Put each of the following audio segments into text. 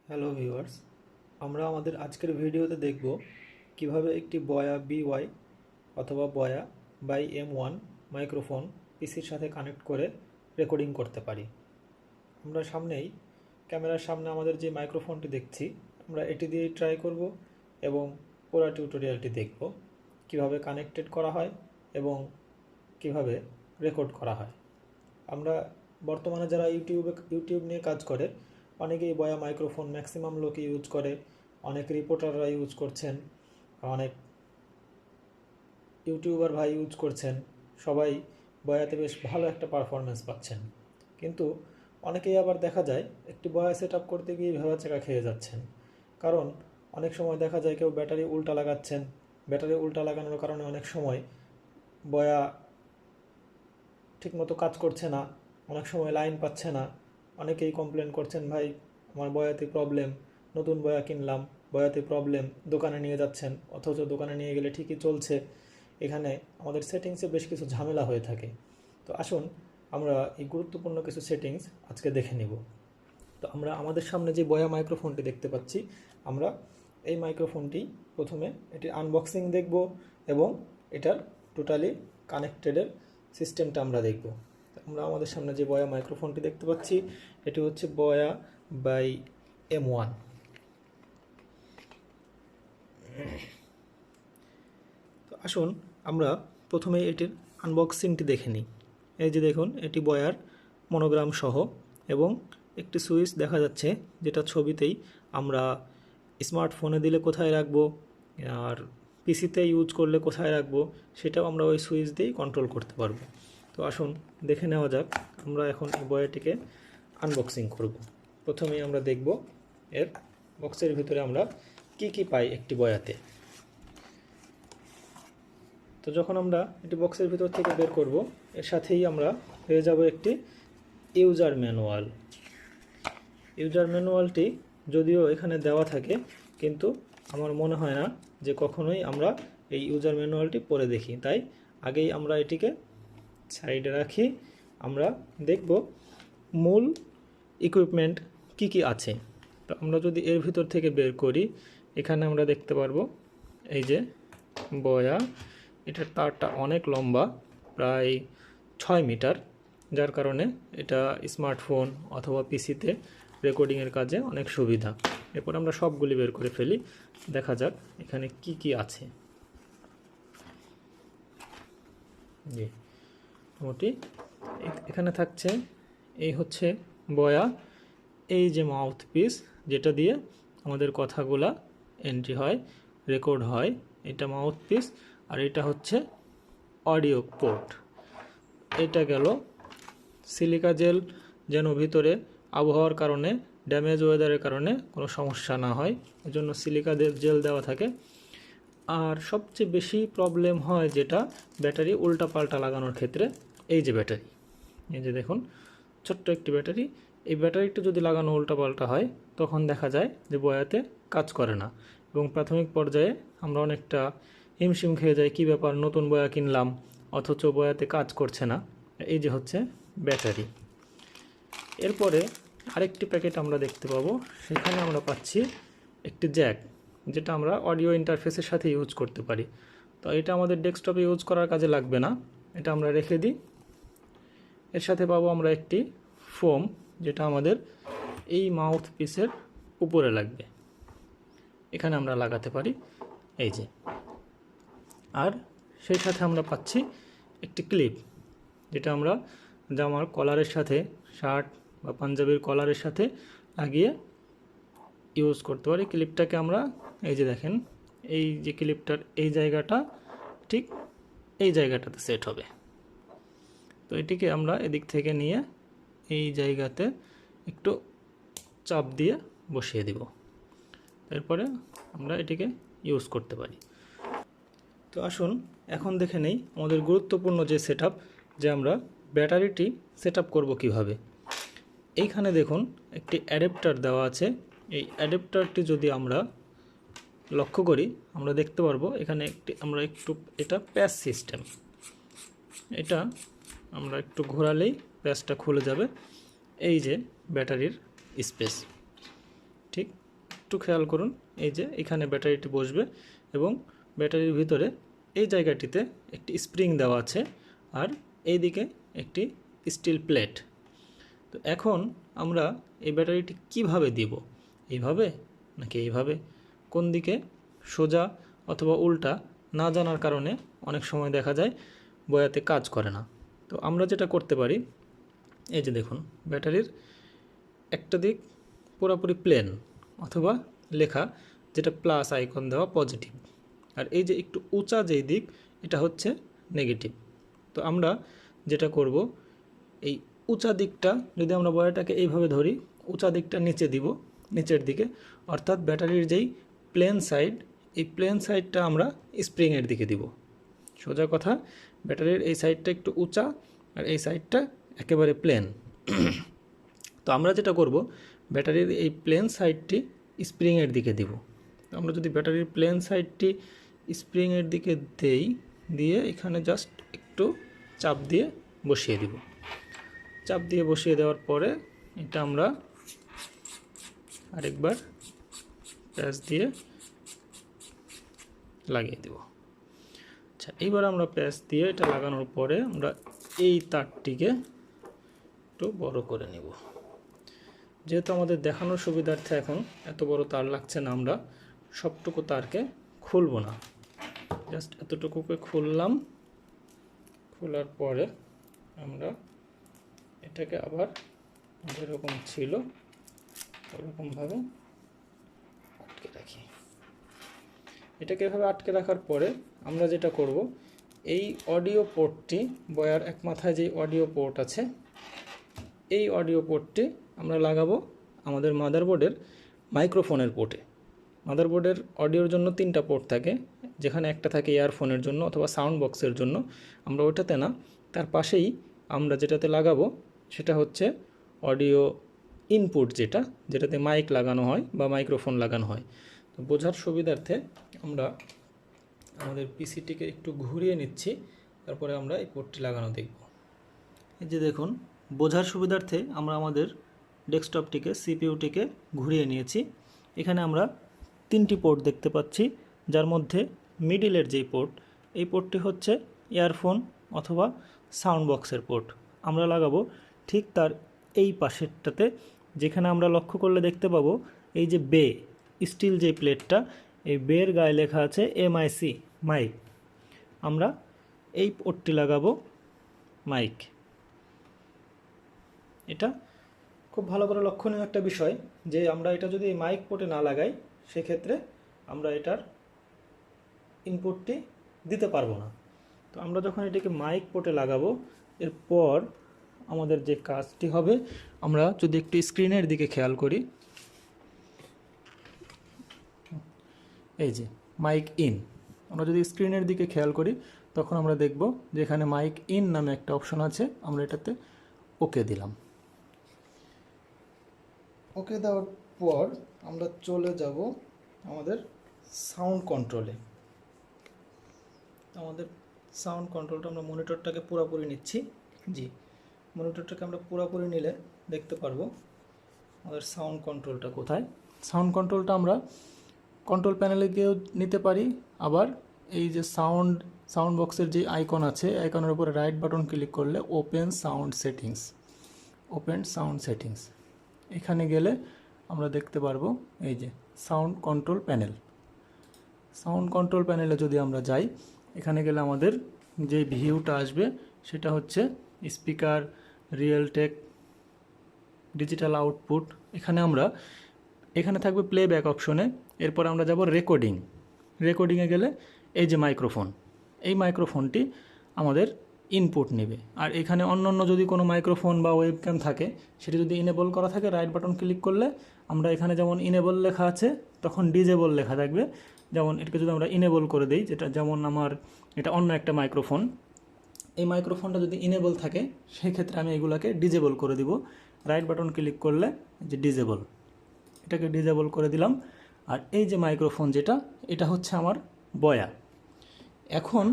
Hello viewers, আমরা আমাদের আজকের ভিডিওতে দেখব কিভাবে একটি বয়া বিওয়াই অথবা বয়া বাই M1 মাইক্রোফোন পিসির সাথে কানেক্ট করে রেকর্ডিং করতে পারি। আমরা ক্যামেরার সামনে আমাদের যে মাইক্রোফোনটি দেখছি, আমরা এটি দিয়েই ট্রাই করব এবং পুরো টিউটোরিয়ালটি দেখব কিভাবে কানেক্টেড করা হয় এবং কিভাবে রেকর্ড করা হয়। আমরা বর্তমানে যারা ইউটিউব নিয়ে কাজ করে অনেকেই বয়া মাইক্রোফোন ম্যাক্সিমাম লোকে ইউজ করে, অনেক রিপোর্টাররা ইউজ করছেন, অনেক ইউটিউবার ভাই ইউজ করছেন, সবাই বয়াতে বেশ ভালো একটা পারফরমেন্স পাচ্ছেন। কিন্তু অনেকেই আবার দেখা যায় একটি বয়া সেট আপ করতে গিয়ে ভেবাচাকা খেয়ে যাচ্ছেন, কারণ অনেক সময় দেখা যায় কেউ ব্যাটারি উল্টা লাগাচ্ছেন। ব্যাটারি উল্টা লাগানোর কারণে অনেক সময় বয়া ঠিকমতো কাজ করছে না, অনেক সময় লাইন পাচ্ছে না। অনেকেই কমপ্লেন করছেন, ভাই আমার বয়াতে প্রবলেম, নতুন বয়া কিনলাম, বয়াতে প্রবলেম, দোকানে নিয়ে যাচ্ছেন, অথচ দোকানে নিয়ে গেলে ঠিকই চলছে। এখানে আমাদের সেটিংসে বেশ কিছু ঝামেলা হয়ে থাকে। তো আসুন আমরা এই গুরুত্বপূর্ণ কিছু সেটিংস আজকে দেখে নিব। তো আমরা আমাদের সামনে যে বয়া মাইক্রোফোনটি দেখতে পাচ্ছি, আমরা এই মাইক্রোফোনটি প্রথমে এটির আনবক্সিং দেখব এবং এটার টোটালি কানেক্টেডের সিস্টেমটা আমরা দেখব। আমরা আমাদের সামনে যে বয়া মাইক্রোফোনটি দেখতে পাচ্ছি, এটি হচ্ছে বয়া বাই M1। তো আসুন আমরা প্রথমে এটির আনবক্সিংটি দেখে নিই। এই যে দেখুন, এটি বয়ার মনোগ্রাম সহ এবং একটি সুইচ দেখা যাচ্ছে, যেটা ছবিতেই আমরা স্মার্টফোনে দিলে কোথায় রাখবো আর পিসিতে ইউজ করলে কোথায় রাখবো সেটাও আমরা ওই সুইচ দিয়েই কন্ট্রোল করতে পারবো। তো আসুন দেখে নেওয়া যাক। আমরা এখন এই বয়াটিকে আনবক্সিং করব। প্রথমেই আমরা দেখব এর বক্সের ভিতরে আমরা কি পাই একটি বয়াতে। তো যখন আমরা এটি বক্সের ভিতর থেকে বের করব, এর সাথেই আমরা পেয়ে যাব একটি ইউজার ম্যানুয়াল। ইউজার ম্যানুয়ালটি যদিও এখানে দেওয়া থাকে, কিন্তু আমার মনে হয় না যে কখনোই আমরা এই ইউজার ম্যানুয়ালটি পড়ে দেখি, তাই আগেই আমরা এটিকে সাইডে রাখি। আমরা দেখব মূল ইকুইপমেন্ট কি আছে। তো আমরা যদি এর ভিতর থেকে বের করি, এখানে আমরা দেখতে পারবো এই যে বয়া, এটার তারটা অনেক লম্বা, প্রায় 6 মিটার, যার কারণে এটা স্মার্টফোন অথবা পিসিতে রেকর্ডিংয়ের কাজে অনেক সুবিধা। এরপর আমরা সবগুলি বের করে ফেলি, দেখা যাক এখানে কি আছে। জি, মোটামুটি এখানে থাকছে, এই হচ্ছে বয়া, এই যে মাউথ পিস যেটা দিয়ে আমাদের কথাগুলা এন্ট্রি হয়, রেকর্ড হয়, এটা মাউথ পিস। আর এটা হচ্ছে অডিও পোর্ট। এটা গেল সিলিকা জেল, যেন ভিতরে আবহাওয়ার কারণে, ড্যামেজ ওয়েদারের কারণে কোনো সমস্যা না হয়, এজন্য সিলিকা জেল দেওয়া থাকে। আর সবচেয়ে বেশি প্রবলেম হয় যেটা ব্যাটারি উল্টা পাল্টা লাগানোর ক্ষেত্রে, এই যে ব্যাটারি, এই যে দেখুন ছোট্ট একটি ব্যাটারি, এই ব্যাটারিটা যদি লাগানো উল্টা পাল্টা হয় তখন দেখা যায় যে বয়াতে কাজ করে না এবং প্রাথমিক পর্যায়ে আমরা অনেকটা হিমশিম খেয়ে যাই, কী ব্যাপার, নতুন বয়া কিনলাম অথচ বয়াতে কাজ করছে না। এই যে হচ্ছে ব্যাটারি। এরপরে আরেকটি প্যাকেট আমরা দেখতে পাবো, সেখানে আমরা পাচ্ছি একটি জ্যাক, যেটা আমরা অডিও ইন্টারফেসের সাথে ইউজ করতে পারি। তো এটা আমাদের ডেস্কটপে ইউজ করার কাজে লাগবে না, এটা আমরা রেখে দিই। এর সাথে পাবো আমরা একটি ফোম, যেটা আমাদের এই মাউথ পিসের উপরে লাগবে, এখানে আমরা লাগাতে পারি, এই যে। আর সেই সাথে আমরা পাচ্ছি একটি ক্লিপ, যেটা আমরা জামার কলারের সাথে, শার্ট বা পাঞ্জাবির কলারের সাথে লাগিয়ে ইউজ করতে পারি। ক্লিপটাকে আমরা, এই যে দেখেন, এই যে ক্লিপটার এই জায়গাটা ঠিক এই জায়গাটাতে সেট হবে। তো এটিকে আমরা এদিক থেকে নিয়ে এই জায়গাতে একটু চাপ দিয়ে বসিয়ে দিব, এরপরে আমরা এটিকে ইউজ করতে পারি। তো আসুন এখন দেখে নেই আমাদের গুরুত্বপূর্ণ যে সেটআপ, যে আমরা ব্যাটারিটি সেটআপ করব কিভাবে। এইখানে দেখুন একটি অ্যাডাপ্টার দেওয়া আছে। এই অ্যাডাপ্টারটি যদি আমরা লক্ষ্য করি, আমরা দেখতে পারবো এখানে এটা প্যাচ সিস্টেম। এটা আমরা একটু ঘোরালেই প্যাচটা খুলে যাবে, এই যে ব্যাটারির স্পেস, ঠিক একটু খেয়াল করুন, এই যে এখানে ব্যাটারিটি বসবে এবং ব্যাটারির ভিতরে এই জায়গাটিতে একটি স্প্রিং দেওয়া আছে আর এইদিকে একটি স্টিল প্লেট। তো এখন আমরা এই ব্যাটারিটি কিভাবে দিব, এইভাবে নাকি এইভাবে, কোন দিকে, সোজা অথবা উল্টা না জানার কারণে অনেক সময় দেখা যায় বয়াতে কাজ করে না। তো আমরা যেটা করতে পারি, এই যে দেখুন ব্যাটারির একটা দিক পুরোপুরি প্লেন অথবা লেখা, যেটা প্লাস আইকন দেওয়া পজিটিভ, আর এই যে একটু উঁচা যেই দিক এটা হচ্ছে নেগেটিভ। তো আমরা যেটা করব, এই উঁচা দিকটা যদি আমরা বয়াটাকে এইভাবে ধরি, উঁচা দিকটা নিচে দিব, নিচের দিকে, অর্থাৎ ব্যাটারির যেই প্লেন সাইড, এই প্লেন সাইডটা আমরা স্প্রিংয়ের দিকে দিব। সোজা কথা, ব্যাটারির এই সাইডটা একটু উঁচা আর এই সাইডটা একেবারে প্লেন। তো আমরা যেটা করব, ব্যাটারির এই প্লেন সাইডটি স্প্রিংয়ের দিকে দিব। আমরা যদি ব্যাটারির প্লেন সাইডটি স্প্রিংয়ের দিকে দেই, দিয়ে এখানে জাস্ট একটু চাপ দিয়ে বসিয়ে দিব। চাপ দিয়ে বসিয়ে দেওয়ার পরে এটা আমরা আরেকবার প্যাচ দিয়ে লাগিয়ে দেব। আচ্ছা, এইবার আমরা প্যাচ দিয়ে এটা লাগানোর পরে আমরা এই তারটিকে একটু বড় করে নেব। যেহেতু আমাদের দেখানোর সুবিধার্থে এখন এত বড় তার লাগছে না, আমরা সবটুকু তারকে খুলব না, জাস্ট এতটুকুকে খুললাম। খোলার পরে আমরা এটাকে আবার যেরকম ছিল ওরকমভাবে আটকে রাখি। এটাকে এভাবে আটকে রাখার পরে আমরা যেটা করব, এই অডিও পোর্টটি, বয়ার এক মাথায় যে অডিও পোর্ট আছে, এই অডিও পোর্টটি আমরা লাগাবো আমাদের মাদারবোর্ডের মাইক্রোফোনের পোর্টে। মাদারবোর্ডের অডিওর জন্য 3টা পোর্ট থাকে, যেখানে একটা থাকে ইয়ারফোনের জন্য অথবা সাউন্ড বক্সের জন্য। আমরা ওটাতে না, তার পাশেই আমরা যেটাতে লাগাবো সেটা হচ্ছে অডিও ইনপুট, যেটাতে মাইক লাগানো হয় বা মাইক্রোফোন লাগানো হয়। তো বোঝার সুবিধার্থে আমরা আমাদের পিসিটিকে একটু ঘুরিয়ে নিচ্ছি, তারপরে আমরা এই পোর্টটি লাগানো দেখব। এই যে দেখুন, বোঝার সুবিধার্থে আমরা আমাদের ডেস্কটপটিকে, সিপিইউটিকে ঘুরিয়ে নিয়েছি। এখানে আমরা 3টি পোর্ট দেখতে পাচ্ছি, যার মধ্যে মিডিলের যেই পোর্ট, এই পোর্টটি হচ্ছে ইয়ারফোন অথবা সাউন্ড বক্সের পোর্ট। আমরা লাগাবো ঠিক তার এই পাশেরটাতে, যেখানে আমরা লক্ষ্য করলে দেখতে পাবো এই যে বে, স্টিল যে প্লেটটা, এই বের গায়ে লেখা আছে MIC, মাইক। আমরা এই পোর্টটি লাগাবো মাইক। এটা খুব ভালো করে লক্ষণীয় একটা বিষয় যে আমরা এটা যদি এই মাইক পোর্টে না লাগাই, সেক্ষেত্রে আমরা এটার ইনপুটটি দিতে পারবো না। তো আমরা যখন এটাকে মাইক পোর্টে লাগাবো, এরপর আমাদের যে কাজটি হবে, আমরা যদি একটু স্ক্রিনের দিকে খেয়াল করি, এই যে মাইক ইন, আমরা যদি স্ক্রিনের দিকে খেয়াল করি তখন আমরা দেখব যে এখানে মাইক ইন নামে একটা অপশন আছে। আমরা এটাতে ওকে দিলাম। ওকে দেওয়ার পর আমরা চলে যাব আমাদের সাউন্ড কন্ট্রোলে। আমাদের সাউন্ড কন্ট্রোলটা আমরা মনিটরটাকে পুরোপুরি নিচ্ছি। জি, মনিটরটাকে আমরা পুরোপুরি নিলে দেখতে পারবো আমাদের সাউন্ড কন্ট্রোলটা কোথায়। সাউন্ড কন্ট্রোলটা আমরা কন্ট্রোল প্যানেলে গিয়েও নিতে পারি, আবার এই যে সাউন্ড বক্সের যে আইকন আছে, আইকনের উপরে রাইট বাটন ক্লিক করলে ওপেন সাউন্ড সেটিংস, এখানে গেলে আমরা দেখতে পারবো এই যে সাউন্ড কন্ট্রোল প্যানেলে যদি আমরা যাই, এখানে গেলে আমাদের যে ভিউটা আসবে সেটা হচ্ছে speaker, Realtek, digital output. এখানে থাকবে প্লেব্যাক অপশনে। এরপর আমরা যাব রেকর্ডিংয়ে গেলে এই যে মাইক্রোফোন, এই মাইক্রোফোনটি আমাদের ইনপুট নেবে। আর এখানে অন্য যদি কোনো মাইক্রোফোন বা ওয়েবক্যাম থাকে, সেটি যদি ইনেবল করা থাকে, রাইট বাটন ক্লিক করলে আমরা এখানে যেমন ইনেবল লেখা আছে তখন ডিজেবল লেখা থাকবে। যেমন এটাকে যদি আমরা ইনেবল করে দিই, যেটা যেমন এটা অন্য একটা মাইক্রোফোন, এই মাইক্রোফোনটা যদি ইনেবল থাকে সেক্ষেত্রে আমি এগুলোকে ডিজেবল করে দিব। রাইট বাটন ক্লিক করলে যে ডিজেবল, এটাকে ডিজেবল করে দিলাম। আর এই যে মাইক্রোফোন এটা হচ্ছে আমার বয়া। এখন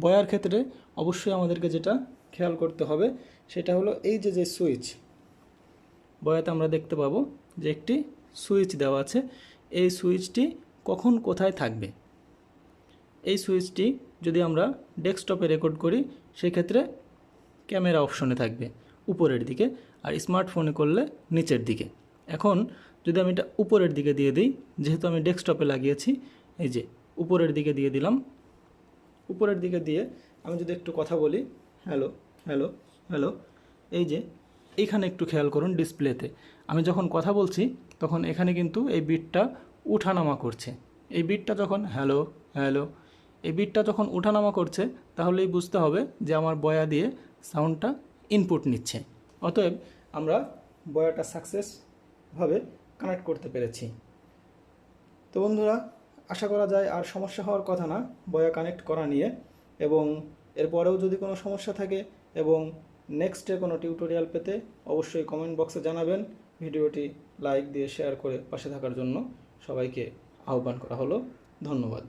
বয়ার ক্ষেত্রে অবশ্যই আমাদেরকে যেটা খেয়াল করতে হবে সেটা হলো এই যে সুইচ, বয়াতে আমরা দেখতে পাবো যে একটি সুইচ দেওয়া আছে। এই সুইচটি কখন কোথায় থাকবে। এই সুইচটি যদি আমরা ডেস্কটপে রেকর্ড করি সেক্ষেত্রে ক্যামেরা অপশনে থাকবে উপরের দিকে, আর স্মার্টফোনে করলে নিচের দিকে। এখন যদি আমি এটা উপরের দিকে দিয়ে দিই, যেহেতু আমি ডেস্কটপে লাগিয়েছি, এই যে উপরের দিকে দিয়ে দিলাম। উপরের দিকে দিয়ে আমি যদি একটু কথা বলি, হ্যালো হ্যালো হ্যালো, এই যে এইখানে একটু খেয়াল করুন ডিসপ্লেতে আমি যখন কথা বলছি তখন এখানে কিন্তু এই বিটটা উঠানামা করছে। এই বিটটা যখন হ্যালো হ্যালো, এই বিটটা যখন উঠানামা করছে তাহলেই বুঝতে হবে যে আমার বয়া দিয়ে সাউন্ডটা ইনপুট নিচ্ছে। অতএব আমরা বয়াটা সাকসেসভাবে কানেক্ট করতে পেরেছি। তো বন্ধুরা, আশা করা যায় আর সমস্যা হওয়ার কথা না বয়া কানেক্ট করা নিয়ে, এবং এরপরেও যদি কোনো সমস্যা থাকে এবং নেক্সটে কোনো টিউটোরিয়াল পেতে অবশ্যই কমেন্ট বক্সে জানাবেন। ভিডিওটি লাইক দিয়ে শেয়ার করে পাশে থাকার জন্য সবাইকে আহ্বান করা হলো। ধন্যবাদ।